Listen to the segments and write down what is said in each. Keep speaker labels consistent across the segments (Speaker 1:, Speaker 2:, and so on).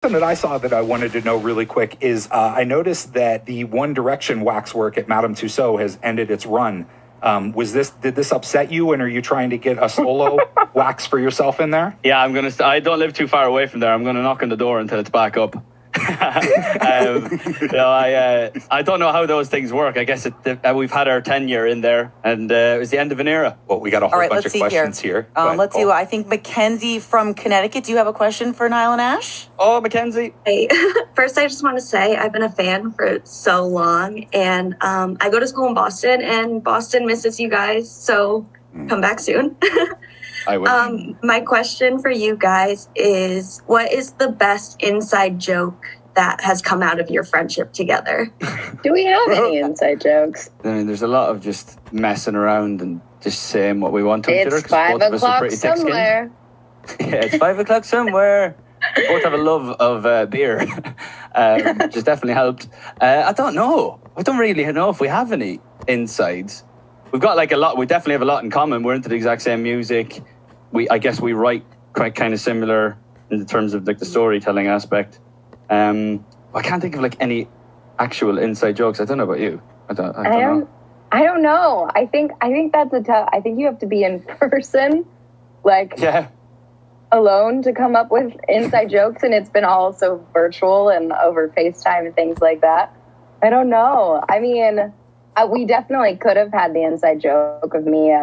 Speaker 1: Something that I saw that I wanted to know really quick is I noticed that the One Direction waxwork at Madame Tussauds has ended its run. Did this upset you, and are you trying to get a solo wax for yourself in there?
Speaker 2: Yeah, I don't live too far away from there. I'm gonna knock on the door until it's back up. I don't know how those things work. I guess we've had our tenure in there, and it was the end of an era.
Speaker 1: Well, we got a whole bunch of questions here.
Speaker 3: Let's see. I think Mackenzie from Connecticut. Do you have a question for Niall and Ashe?
Speaker 2: Oh, Mackenzie.
Speaker 4: Hey, first I just want to say I've been a fan for so long, and I go to school in Boston, and Boston misses you guys, so come back soon.
Speaker 2: I will.
Speaker 4: My question for you guys is, what is the best inside joke that has come out of your friendship together?
Speaker 5: Do we have any inside jokes?
Speaker 2: I mean, there's a lot of just messing around and just saying what we want to each other.
Speaker 5: It's 5 o'clock somewhere.
Speaker 2: Yeah, it's 5 o'clock somewhere. Both have a love of beer, which has definitely helped. I don't know. I don't really know if we have any insides. We've got like a lot. We definitely have a lot in common. We're into the exact same music. I guess we write quite kind of similar in terms of like the storytelling aspect. I can't think of like any actual inside jokes. I don't know about you. I don't know.
Speaker 5: I don't know. I think that's I think you have to be in person, alone to come up with inside jokes, and it's been all so virtual and over FaceTime and things like that. I don't know. I mean, we definitely could have had the inside joke of me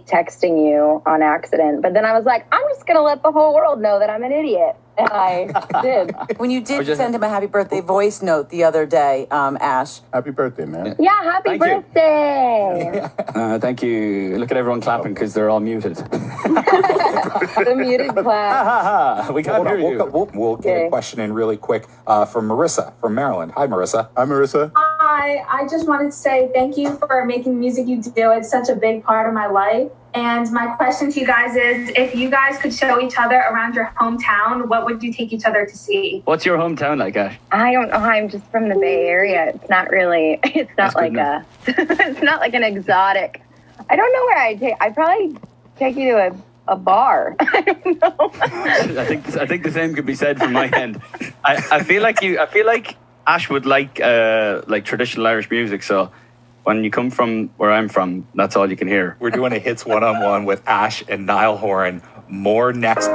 Speaker 5: texting you on accident, but then I was like, I'm just gonna let the whole world know that I'm an idiot, and I did.
Speaker 3: When you did send him a happy birthday voice note the other day, Ashe.
Speaker 6: Happy birthday, man.
Speaker 5: Yeah, happy birthday.
Speaker 2: Thank you. Look at everyone clapping because they're all muted.
Speaker 5: The muted clap.
Speaker 2: We can't hear you.
Speaker 1: We'll get a question in really quick from Marissa from Maryland. Hi, Marissa.
Speaker 6: Hi, Marissa.
Speaker 7: Hi, I just wanted to say thank you for making the music you do. It's such a big part of my life. And my question to you guys is, if you guys could show each other around your hometown, what would you take each other to see?
Speaker 2: What's your hometown like, Ash?
Speaker 5: I don't know. I'm just from the Bay Area. It's not really, it's not like it's not like an exotic. I don't know where I'd probably take you to a bar. I don't know.
Speaker 2: I think the same could be said from my end. I feel like Ash would like traditional Irish music, so when you come from where I'm from, that's all you can hear.
Speaker 1: We're doing a hits one-on-one with Ashe and Niall Horan. More next.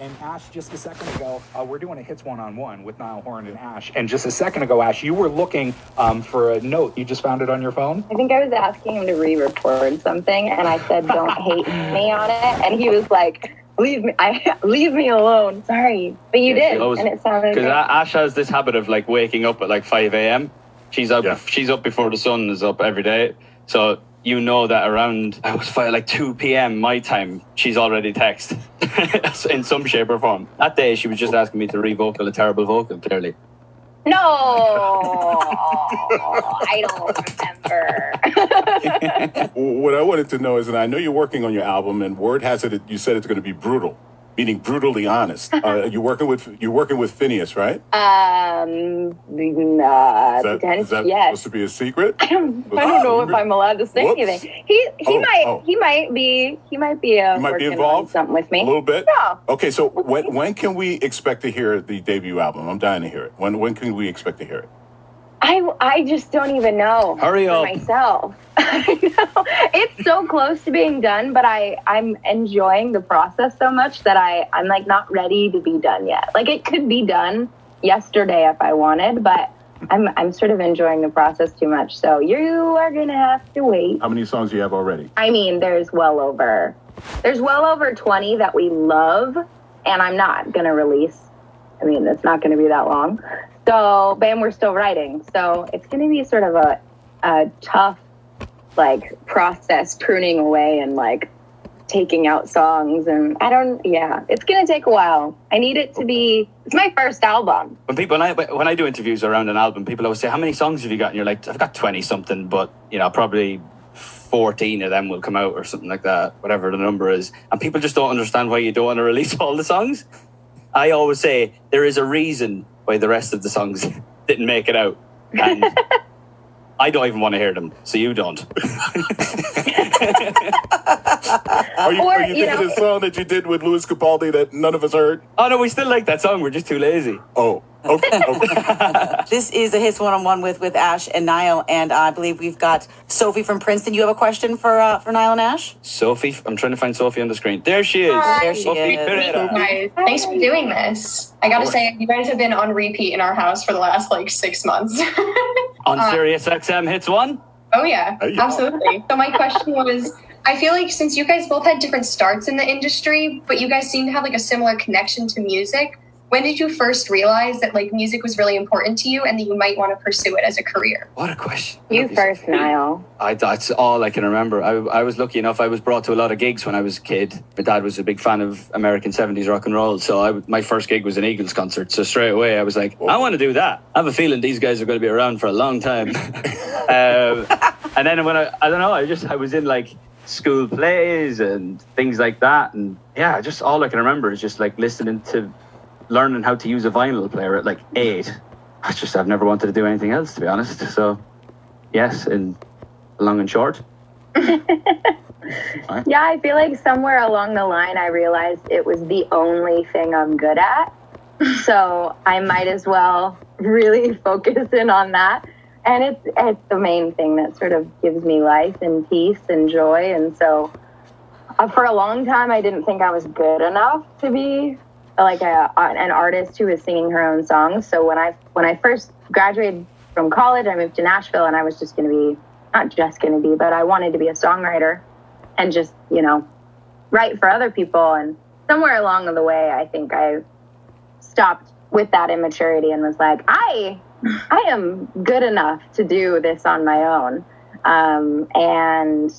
Speaker 1: And Ash, just a second ago, we're doing a hits one-on-one with Niall Horan and Ash. And just a second ago, Ash, you were looking for a note. You just found it on your phone?
Speaker 5: I think I was asking him to re-record something, and I said, "Don't hate me on it," and he was like, "Leave me alone." Sorry, but you did, and it sounded
Speaker 2: because
Speaker 5: great.
Speaker 2: Ash has this habit of like waking up at like 5 a.m. She's up.
Speaker 6: Yeah.
Speaker 2: She's up before the sun is up every day. So you know that around like 2 p.m. my time, she's already texted in some shape or form. That day, she was just asking me to re-vocal a terrible vocal, clearly.
Speaker 5: No, I don't remember.
Speaker 6: What I wanted to know is, and I know you're working on your album, and word has it you said it's going to be brutal, meaning brutally honest. You're working with Phineas, right? Is that
Speaker 5: yes.
Speaker 6: supposed to be a secret?
Speaker 5: I don't know if I'm allowed to say anything. He might be working
Speaker 6: involved
Speaker 5: on something with me
Speaker 6: a little bit.
Speaker 5: Yeah.
Speaker 6: Okay, so when can we expect to hear the debut album? I'm dying to hear it. When can we expect to hear it?
Speaker 5: I just don't even know.
Speaker 2: Hurry
Speaker 5: for
Speaker 2: up.
Speaker 5: myself. I know. It's so close to being done, but I'm enjoying the process so much that I'm like not ready to be done yet. Like it could be done yesterday if I wanted, but I'm sort of enjoying the process too much. So you are gonna have to wait.
Speaker 6: How many songs do you have already?
Speaker 5: I mean, there's well over 20 that we love, and I'm not gonna release. I mean, it's not gonna be that long. So, and we're still writing. So it's gonna be sort of a tough like process, pruning away and like taking out songs, and it's gonna take a while. I need it to be. It's my first album.
Speaker 2: When I do interviews around an album, people always say, "How many songs have you got?" And you're like, "I've got 20 something, but probably 14 of them will come out or something like that, whatever the number is." And people just don't understand why you don't want to release all the songs. I always say there is a reason why the rest of the songs didn't make it out, and I don't even want to hear them, so you don't.
Speaker 6: Are you thinking of the song that you did with Louis Capaldi that none of us heard?
Speaker 2: Oh no, we still like that song. We're just too lazy.
Speaker 6: Oh, okay.
Speaker 3: This is a hits one-on-one with Ash and Niall, and I believe we've got Sophie from Princeton. You have a question for Niall and Ash?
Speaker 2: Sophie, I'm trying to find Sophie on the screen. There she is.
Speaker 7: Hi.
Speaker 3: There she
Speaker 2: Sophie
Speaker 3: is.
Speaker 2: Pereira.
Speaker 7: Guys, thanks for doing this. I gotta say, you guys have been on repeat in our house for the last 6 months.
Speaker 2: On SiriusXM Hits 1?
Speaker 7: Oh yeah,
Speaker 6: Yeah.
Speaker 7: absolutely. So my question was, I feel like since you guys both had different starts in the industry, but you guys seem to have a similar connection to music, when did you first realize that music was really important to you and that you might want to pursue it as a career?
Speaker 2: What a question.
Speaker 5: You first, Niall.
Speaker 2: That's all I can remember. I was lucky enough. I was brought to a lot of gigs when I was a kid. My dad was a big fan of American 70s rock and roll. So my first gig was an Eagles concert. So straight away I was like, I want to do that. I have a feeling these guys are going to be around for a long time. And then when I don't know, I was in school plays and things like that. And yeah, just all I can remember is just listening to, learning how to use a vinyl player at 8. I've never wanted to do anything else, to be honest. So yes, in long and short. Right.
Speaker 5: Yeah, I feel like somewhere along the line I realized it was the only thing I'm good at. So I might as well really focus in on that. And it's the main thing that sort of gives me life and peace and joy. And so for a long time I didn't think I was good enough to be an artist who was singing her own songs. So when I first graduated from college, I moved to Nashville, and I was just going to be, not just going to be, but I wanted to be a songwriter and just, write for other people. And somewhere along the way, I think I stopped with that immaturity and was like, I am good enough to do this on my own. And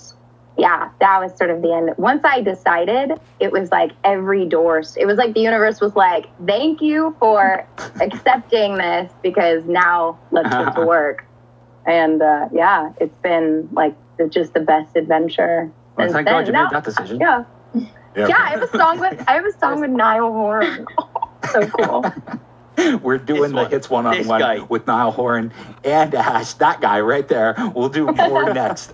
Speaker 5: yeah, that was sort of the end. Once I decided, it was every door. It was the universe was like, thank you for accepting this, because now let's get to work. And it's been just the best adventure.
Speaker 2: Well, thank God you made that decision.
Speaker 5: Yeah. I have a song with Niall Horan. So cool.
Speaker 1: We're doing the hits one-on-one with Niall Horan and Ash. That guy right there. We'll do more next.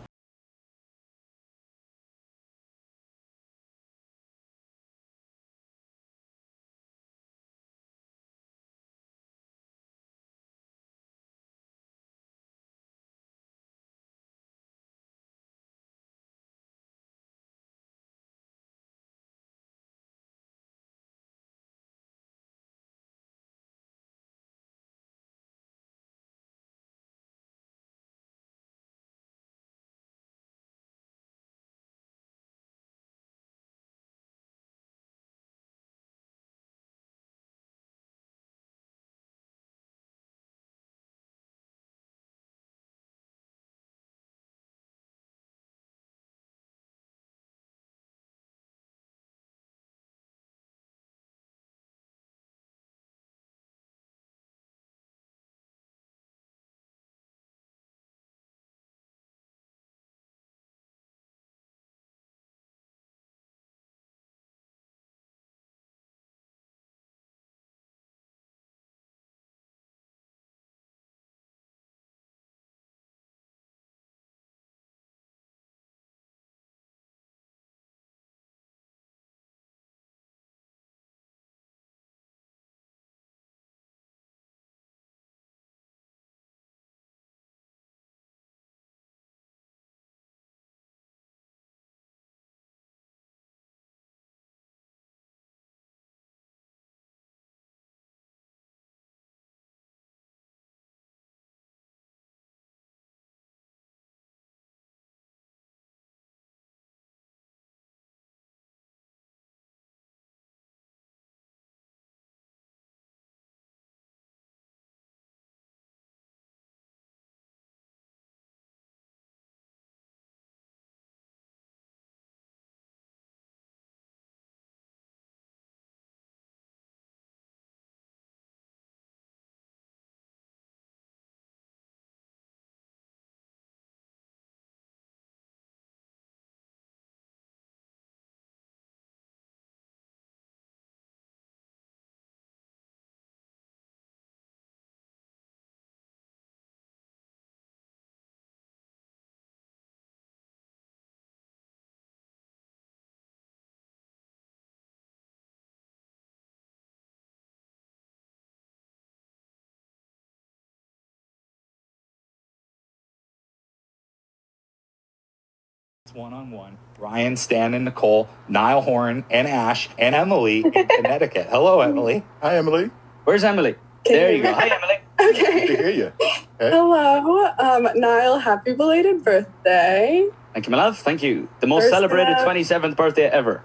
Speaker 1: One-on-one. Ryan, Stan, and Nicole, Niall Horan, and Ash, and Emily in Connecticut. Hello, Emily.
Speaker 6: Hi, Emily.
Speaker 2: Where's Emily? There you go. Hi, Emily.
Speaker 6: Good to hear you. Hey.
Speaker 8: Hello, Niall. Happy belated birthday.
Speaker 2: Thank you, my love. Thank you. The most
Speaker 8: First,
Speaker 2: celebrated 27th birthday ever.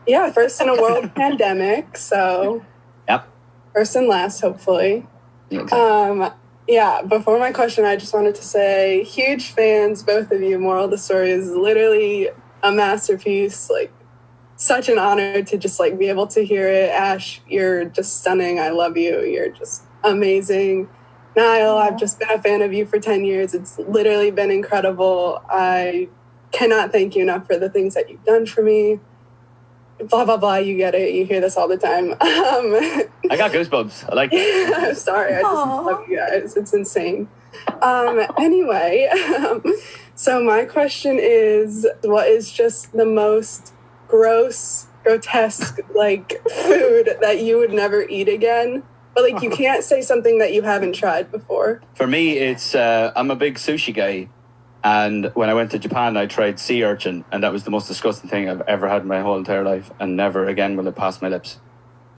Speaker 8: Yeah, first in a world pandemic, so
Speaker 2: Yep.
Speaker 8: first and last, hopefully.
Speaker 2: Yeah, exactly.
Speaker 8: Yeah, before my question, I just wanted to say, huge fans, both of you. Moral of the story is literally a masterpiece. Like, such an honor to just like be able to hear it. Ash, you're just stunning. I love you. You're just amazing. Niall, I've just been a fan of you for 10 years. It's literally been incredible. I cannot thank you enough for the things that you've done for me. Blah, blah, blah. You get it. You hear this all the time.
Speaker 2: I got goosebumps. I like that.
Speaker 8: I'm sorry. I just love you guys. It's insane. Anyway, so my question is, what is just the most grotesque, like, food that you would never eat again? But, like, you can't say something that you haven't tried before.
Speaker 2: For me, it's I'm a big sushi guy. And when I went to Japan, I tried sea urchin. And that was the most disgusting thing I've ever had in my whole entire life. And never again will it pass my lips.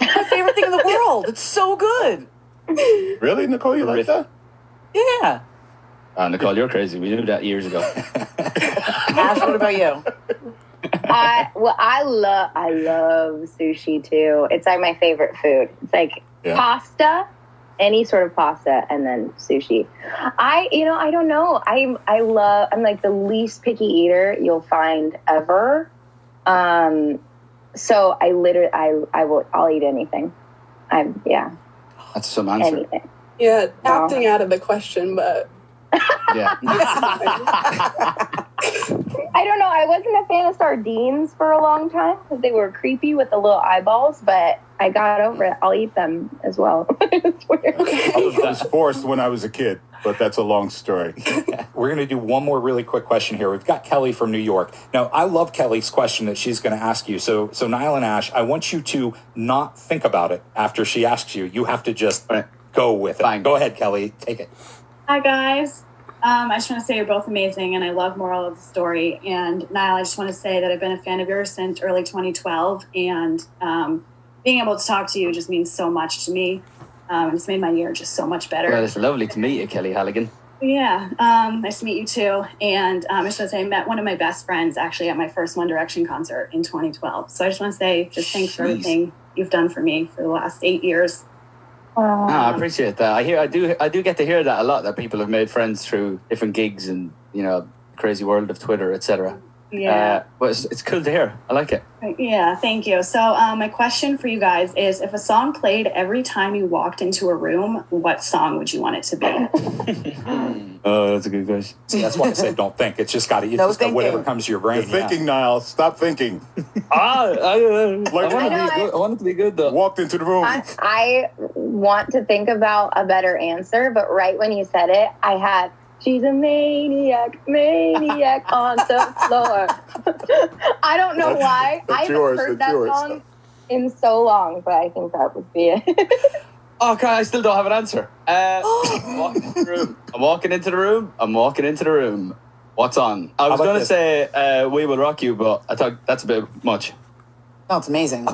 Speaker 3: My favorite thing in the world. It's so good.
Speaker 6: Really, Nicole? You like that?
Speaker 3: Yeah.
Speaker 2: Nicole, you're crazy. We knew that years ago.
Speaker 3: Ash, what about you?
Speaker 5: I love sushi tho. It's like my favorite food. It's like pasta, any sort of pasta, and then sushi. I don't know. I'm like the least picky eater you'll find ever. So I'll eat anything.
Speaker 2: That's some answer.
Speaker 5: Anything.
Speaker 8: Yeah, opting out of the question, but...
Speaker 2: Yeah.
Speaker 5: I don't know. I wasn't a fan of sardines for a long time because they were creepy with the little eyeballs, but I got over it. I'll eat them as well. It's weird.
Speaker 6: I was forced when I was a kid, but that's a long story.
Speaker 1: We're going to do one more really quick question here. We've got Kelly from New York. Now, I love Kelly's question that she's going to ask you. So Niall and Ash, I want you to not think about it after she asks you. You have to just go with it.
Speaker 2: Fine.
Speaker 1: Go ahead, Kelly. Take it.
Speaker 9: Hi, guys. I just want to say you're both amazing, and I love Moral of the Story. And Niall, I just want to say that I've been a fan of yours since early 2012, and being able to talk to you just means so much to me. It's made my year just so much better.
Speaker 2: Well, it's lovely to meet you, Kelly Halligan.
Speaker 9: Yeah, nice to meet you too. And I just want to say I met one of my best friends actually at my first One Direction concert in 2012. So I just want to say just thanks for everything you've done for me for the last 8 years.
Speaker 2: I appreciate that. I do get to hear that a lot, that people have made friends through different gigs and, crazy world of Twitter, etc.
Speaker 9: Yeah.
Speaker 2: But it's cool to hear. I like it.
Speaker 9: Yeah, thank you. So my question for you guys is, if a song played every time you walked into a room, what song would you want it to be?
Speaker 2: Oh, that's a good question.
Speaker 1: See, that's why I said don't think. It's just got to, just got whatever comes to your brain.
Speaker 6: You're thinking, Niall. Stop thinking.
Speaker 2: I want it to be good, though.
Speaker 6: Walked into the room.
Speaker 5: I want to think about a better answer, but right when you said it, I had, she's a maniac on the floor. I don't know why. I haven't heard that song in so long, but I think that would be it.
Speaker 2: Okay, I still don't have an answer. I'm walking into the room. What's on? I was going to say We Will Rock You, but I thought that's a bit much.
Speaker 3: No, it's amazing.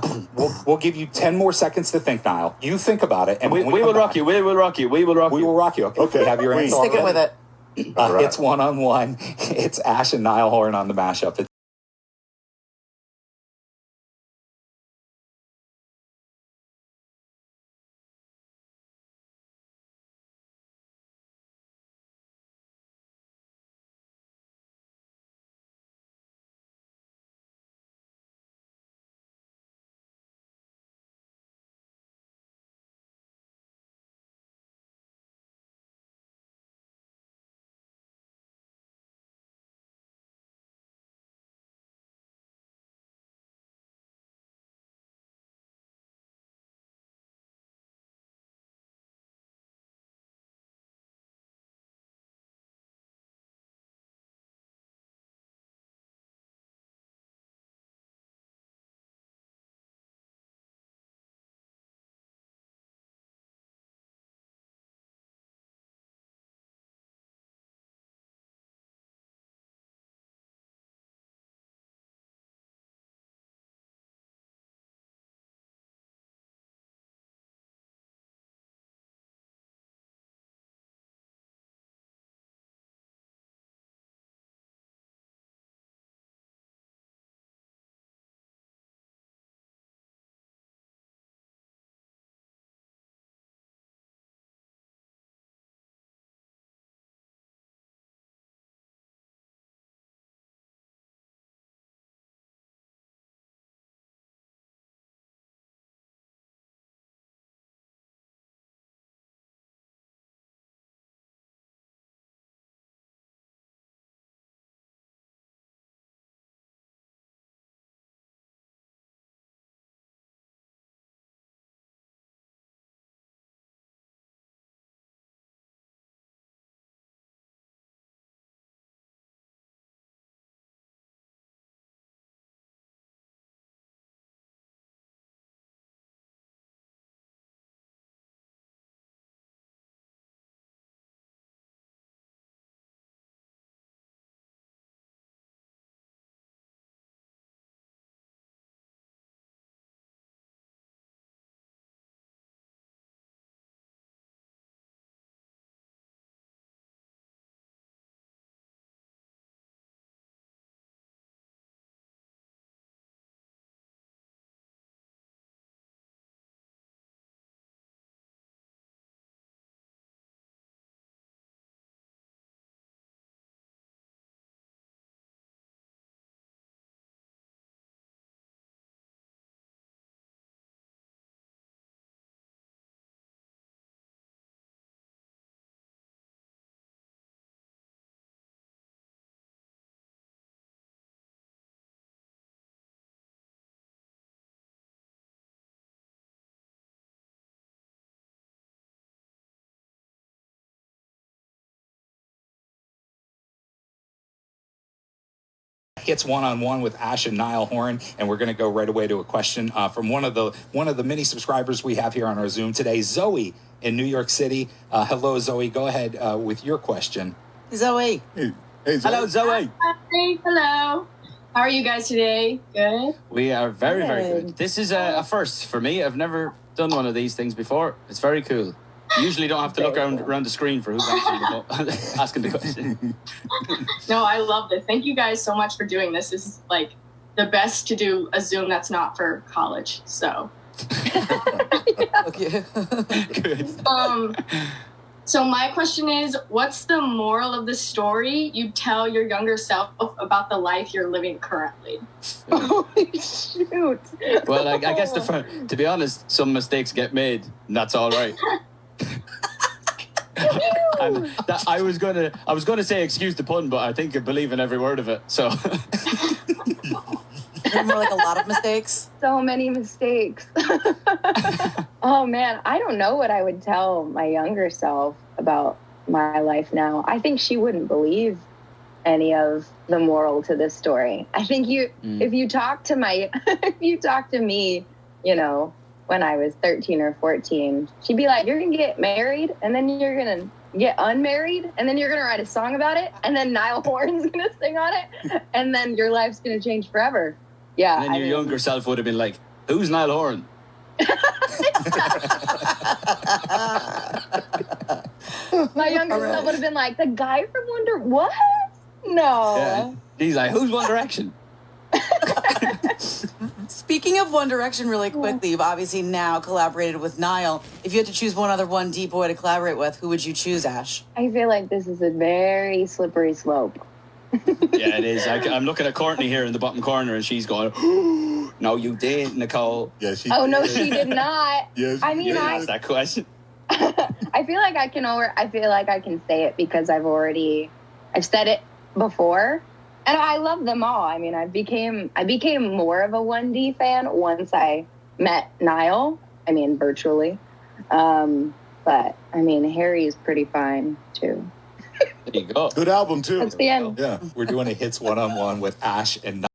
Speaker 1: We'll give you 10 more seconds to think, Niall. You think about it. And
Speaker 2: we will rock you. We will rock you. We will rock you.
Speaker 1: We will rock you. Okay. Have your answer.
Speaker 3: Sticking with it.
Speaker 1: It's one-on-one. It's Ash and Niall Horan on the mashup. Hits One-on-One with Ash and Niall Horan, and we're going to go right away to a question from one of the many subscribers we have here on our Zoom today, Zoe in New York City. Hello, Zoe. Go ahead with your question.
Speaker 3: Zoe.
Speaker 6: Hey, Zoe.
Speaker 2: Hello, Zoe.
Speaker 10: Hi, hello. How are you guys today? Good?
Speaker 2: We are very, very good. This is a first for me. I've never done one of these things before. It's very cool. You usually don't have to look around the screen for who's asking the question.
Speaker 10: No, I love this. Thank you guys so much for doing this. This is like the best to do a Zoom that's not for college. So.
Speaker 3: Okay.
Speaker 2: Good.
Speaker 10: So my question is, what's the moral of the story you tell your younger self about the life you're living currently?
Speaker 5: Holy shoot.
Speaker 2: Well, I guess to be honest, some mistakes get made, and that's all right. And I was gonna say excuse the pun, but I think I believe in every word of it. So.
Speaker 3: More like a lot of mistakes.
Speaker 5: So many mistakes. Oh man, I don't know what I would tell my younger self about my life now. I think she wouldn't believe any of the moral to this story. I think if you talk to me, you know, when I was 13 or 14, she'd be like, you're going to get married and then you're going to get unmarried and then you're going to write a song about it and then Niall Horan's going to sing on it and then your life's going to change forever. Yeah.
Speaker 2: And then your younger self would have been like, who's Niall Horan?
Speaker 5: My younger self would have been like, the guy from Wonder what? No.
Speaker 2: Yeah. He's like, who's One Direction?
Speaker 3: Speaking of One Direction really quickly, you've obviously now collaborated with Niall. If you had to choose one other 1D boy to collaborate with, who would you choose, Ash?
Speaker 5: I feel like this is a very slippery slope.
Speaker 2: Yeah, it is. I'm looking at Courtney here in the bottom corner, and she's going, no, you did, Nicole.
Speaker 6: Yeah, she
Speaker 5: Oh,
Speaker 6: did.
Speaker 5: no, she did not.
Speaker 6: Yes,
Speaker 5: I mean,
Speaker 2: You didn't ask that question.
Speaker 5: I feel like I can say it because I've said it before. And I love them all. I mean, I became more of a 1D fan once I met Niall. I mean, virtually. But I mean, Harry is pretty fine too.
Speaker 2: There you go.
Speaker 6: Good album too.
Speaker 5: That's the end.
Speaker 6: Yeah.
Speaker 1: We're doing a Hits One-on-One with Ash and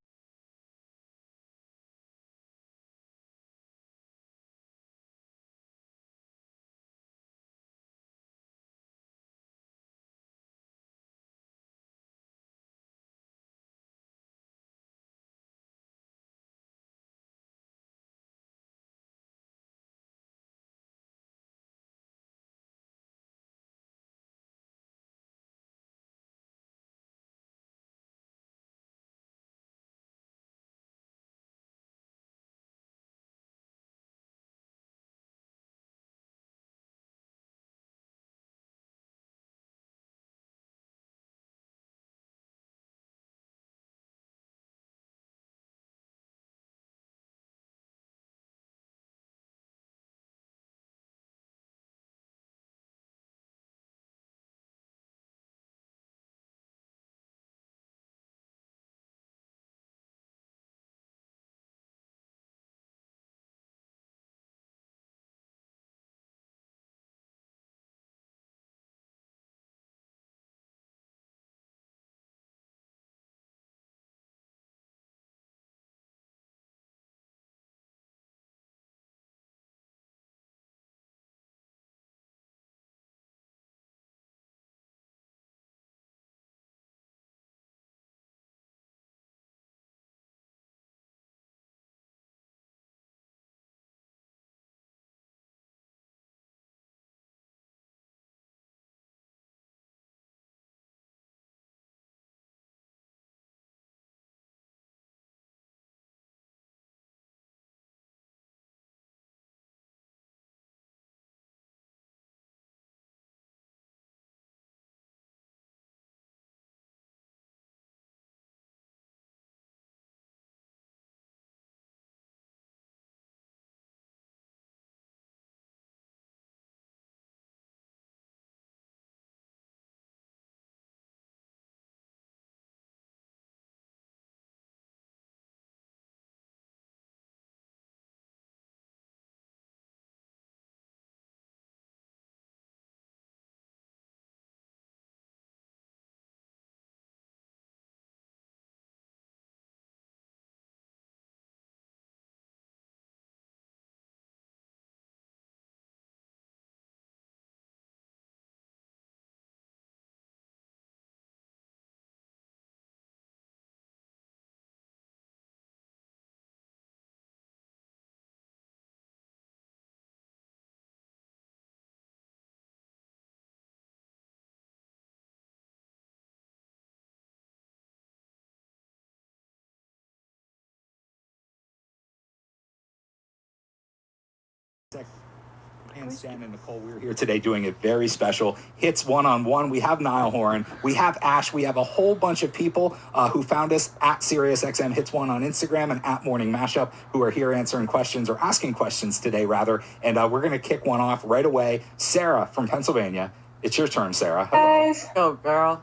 Speaker 1: And Stan and Nicole, we're here today doing a very special Hits One-on-One. We have Niall Horan, we have Ash, we have a whole bunch of people who found us at SiriusXM Hits One on Instagram and at Morning Mashup who are here answering questions or asking questions today, rather. And we're going to kick one off right away. Sarah from Pennsylvania. It's your turn, Sarah.
Speaker 11: Guys,
Speaker 3: Go, girl.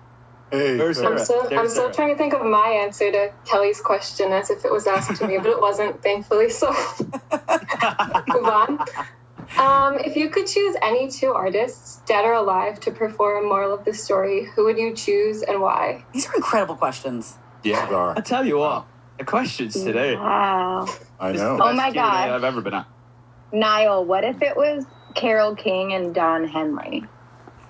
Speaker 6: Hey,
Speaker 2: There's
Speaker 6: Sarah.
Speaker 11: I'm still trying to think of my answer to Kelly's question as if it was asked to me, but it wasn't, thankfully. So move on. If you could choose any two artists, dead or alive, to perform Moral of the Story, who would you choose and why?
Speaker 3: These are incredible questions.
Speaker 6: Yeah, they are.
Speaker 2: I tell you what, the questions today.
Speaker 5: Wow.
Speaker 6: I know.
Speaker 5: Oh my
Speaker 2: Best Q&A
Speaker 5: God.
Speaker 2: I've ever been at.
Speaker 5: Niall, what if it was Carole King and Don Henley?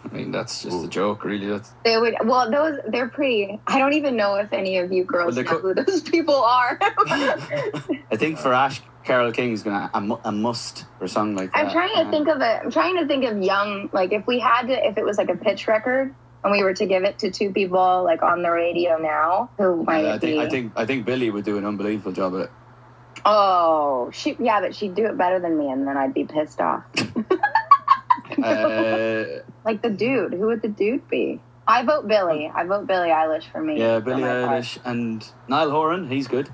Speaker 2: I mean, that's just a joke, really. That's
Speaker 5: They would, well, they're pretty. I don't even know if any of you girls
Speaker 2: Well,
Speaker 5: know who those people are.
Speaker 2: I think for Ash, Carole King's gonna a must or something like that.
Speaker 5: I'm trying to think of it. I'm trying to think of young, like if it was like a pitch record and we were to give it to two people like on the radio now, who might it be?
Speaker 2: I think Billy would do an unbelievable job at it.
Speaker 5: Oh, but she'd do it better than me, and then I'd be pissed off. Like the dude. Who would the dude be? I vote Billy. I vote Billie Eilish for me.
Speaker 2: Yeah, Billie Eilish and Niall Horan. He's good.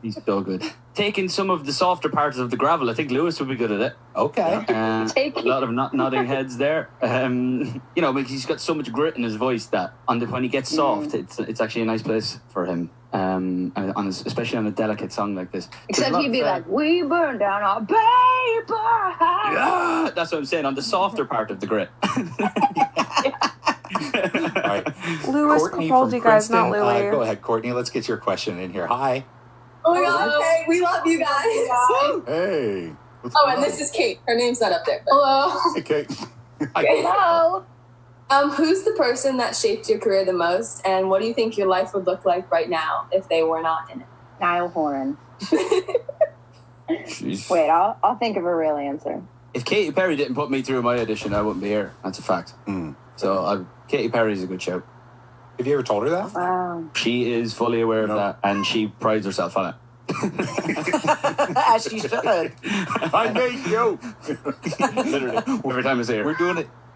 Speaker 2: He's so good. Taking some of the softer parts of the gravel, I think Lewis would be good at it.
Speaker 1: Okay.
Speaker 2: A lot of nodding heads there. Because he's got so much grit in his voice that when he gets soft, it's actually a nice place for him. Especially on a delicate song like this.
Speaker 5: Except he'd be like, "We burn down our paper house."
Speaker 2: Yeah, that's what I'm saying. On the softer part of the grit.
Speaker 1: Right.
Speaker 12: Lewis
Speaker 1: Courtney
Speaker 12: called
Speaker 1: from
Speaker 12: you guys, not
Speaker 1: Princeton.
Speaker 12: Louie.
Speaker 1: Go ahead, Courtney. Let's get your question in here. Hi.
Speaker 13: Oh my god, hey, we love you guys.
Speaker 6: Hey. What's
Speaker 13: Oh,
Speaker 6: going
Speaker 13: and
Speaker 6: on?
Speaker 13: this is Kate. Her name's not up there. Hello.
Speaker 6: Hey, Kate.
Speaker 5: Hello.
Speaker 13: Who's the person that shaped your career the most, and what do you think your life would look like right now if they were not in it?
Speaker 5: Niall Horan.
Speaker 2: Jeez.
Speaker 5: Wait, I'll think of a real answer.
Speaker 2: If Katy Perry didn't put me through my audition, I wouldn't be here. That's a fact. So Katy Perry's a good shout.
Speaker 1: Have you ever told her that?
Speaker 5: Wow.
Speaker 2: She is fully aware of that, and she prides herself on it.
Speaker 3: As she should.
Speaker 6: I made you.
Speaker 2: Literally, every time I say her.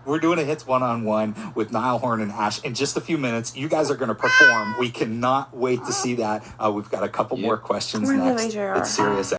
Speaker 1: We're doing a Hits One-on-One with Niall Horan and Ash in just a few minutes. You guys are going to perform. We cannot wait to see that. We've got a couple more questions
Speaker 12: We're in the
Speaker 1: next.
Speaker 12: AJR.
Speaker 1: It's Sirius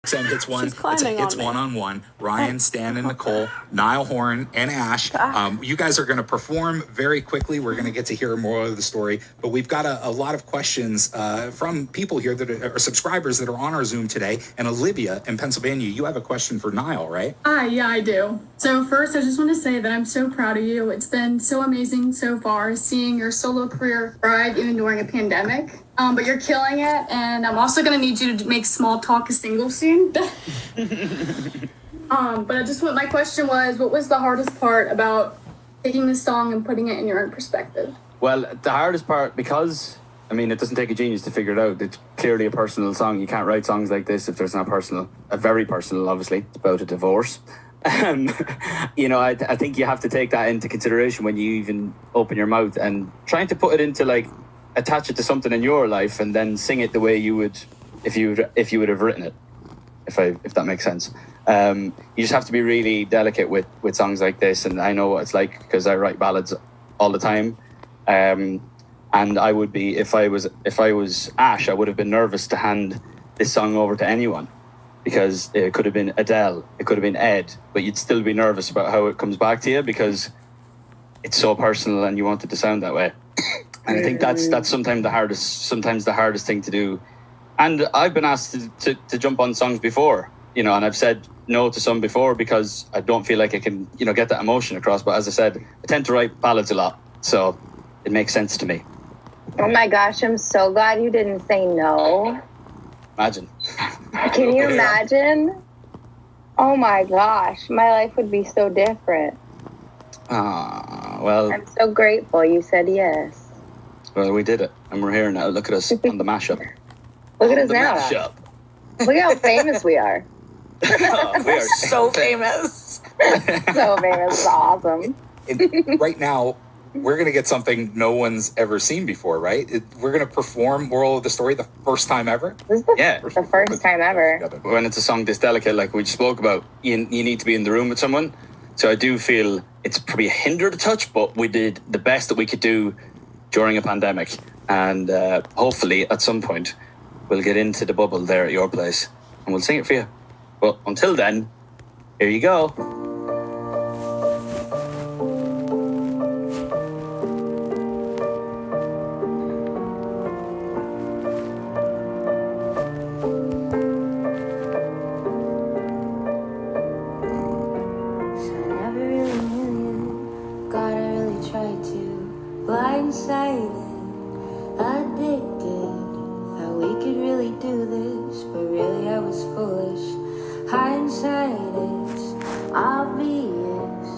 Speaker 1: SiriusXM hits one.
Speaker 12: She's
Speaker 1: It's a
Speaker 12: climbing
Speaker 1: hits
Speaker 12: on me.
Speaker 1: one-on-one. Ryan, Stan, and Nicole, Niall Horan, and Ash. You guys are going to perform very quickly. We're going to get to hear more of the story, but we've got a lot of questions from people here that are subscribers that are on our Zoom today. And Olivia in Pennsylvania, you have a question for Niall, right?
Speaker 10: Yeah, I do. So first, I just want to say that I'm so proud of you. It's been so amazing so far seeing your solo career thrive even during a pandemic. But you're killing it, and I'm also gonna need you to make Small Talk a single soon. But my question was, what was the hardest part about taking this song and putting it in your own perspective?
Speaker 2: Well, the hardest part, because, I mean, it doesn't take a genius to figure it out. It's clearly a personal song. You can't write songs like this if there's not personal. Very personal, obviously. It's about a divorce. You know, I think you have to take that into consideration when you even open your mouth, and trying to put it into, like, attach it to something in your life and then sing it the way you would if you would have written it, if that makes sense. You just have to be really delicate with songs like this, and I know what it's like because I write ballads all the time. And I would be, if I was Ash, I would have been nervous to hand this song over to anyone, because it could have been Adele, it could have been Ed, but you'd still be nervous about how it comes back to you because it's so personal and you want it to sound that way. And I think that's sometimes the hardest thing to do. And I've been asked to jump on songs before, you know, and I've said no to some before because I don't feel like I can, you know, get that emotion across. But as I said, I tend to write ballads a lot, so it makes sense to me.
Speaker 5: Oh my gosh, I'm so glad you didn't say no.
Speaker 2: Imagine.
Speaker 5: Can you imagine? Oh my gosh, my life would be so different.
Speaker 2: Well,
Speaker 5: I'm so grateful you said yes.
Speaker 2: Well, we did it, and we're here now. Look at us on the mashup.
Speaker 5: Look at us now.
Speaker 2: Mashup.
Speaker 5: Look how famous we are.
Speaker 2: We are
Speaker 3: So famous.
Speaker 5: So famous. It's awesome.
Speaker 1: Right now, we're going to get something no one's ever seen before, right? We're going to perform Moral of the Story the first time ever?
Speaker 5: This is the first time ever.
Speaker 2: When it's a song this delicate, like we spoke about, you need to be in the room with someone. So I do feel it's probably a hinder to touch, but we did the best that we could do during a pandemic. And hopefully at some point we'll get into the bubble there at your place and we'll sing it for you. But until then, here you go.
Speaker 14: Blindsided, addicted, thought we could really do this, but really I was foolish. Hindsight is obvious.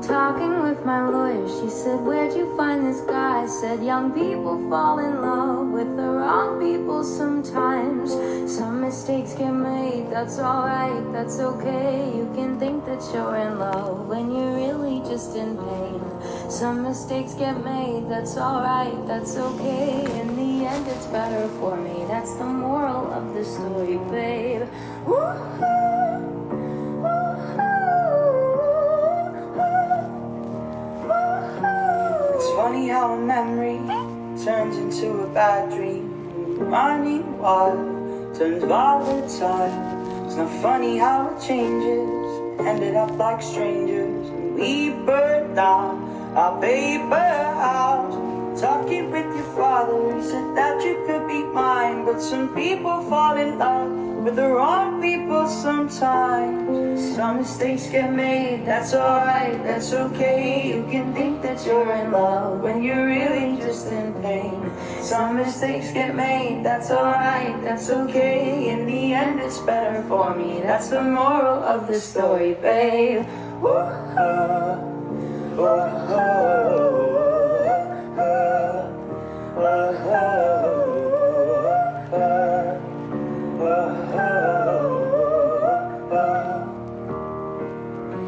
Speaker 14: Talking with my lawyer, she said, where'd you find this guy? I said, young people fall in love with the wrong people sometimes. Some mistakes get made, that's alright, that's okay. You can think that you're in love when you're really just in pain. Some mistakes get made, that's alright, that's okay. In the end it's better for me, that's the moral of the story, babe.
Speaker 15: It's funny how a memory turns into a bad dream. Reminding what turns volatile. It's not funny how it changes. Ended up like strangers, and we burned down our paper house. Talking with your father, he said that you could be mine. But some people fall in love with the wrong people sometimes. Some mistakes get made, that's alright, that's okay. You can think that you're in love when you're really just in pain. Some mistakes get made, that's alright, that's okay. In the end it's better for me, that's the moral of the story, babe.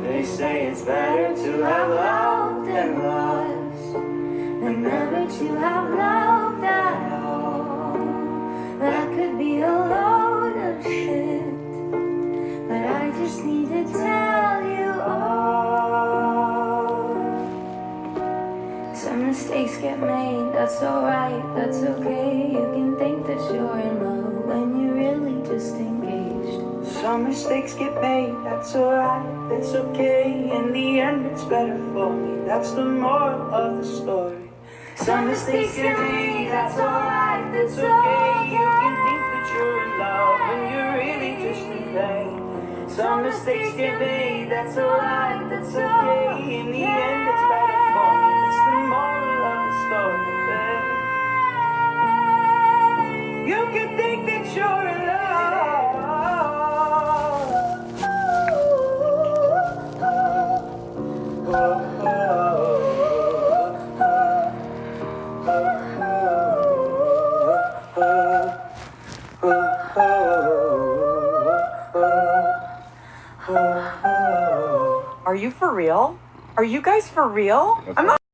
Speaker 15: They say it's better to have loved than lost, than never to have loved at all. That could be a load of shit, but I just need to tell you all. Some mistakes get made, that's alright, that's okay. You can think that you're in love when you're really just engaged. Some mistakes get made, that's alright, that's okay. In the end, it's better for me, that's the moral of the story. Some mistakes get made, that's alright, that's okay. You can think that you're in love when you're really just in pain. Some mistakes get made, that's alright, that's okay. In the end, it's better for me, that's the moral of the story, babe. You can think that you're in love.
Speaker 3: Are you for real? Are you guys for real? I'm not.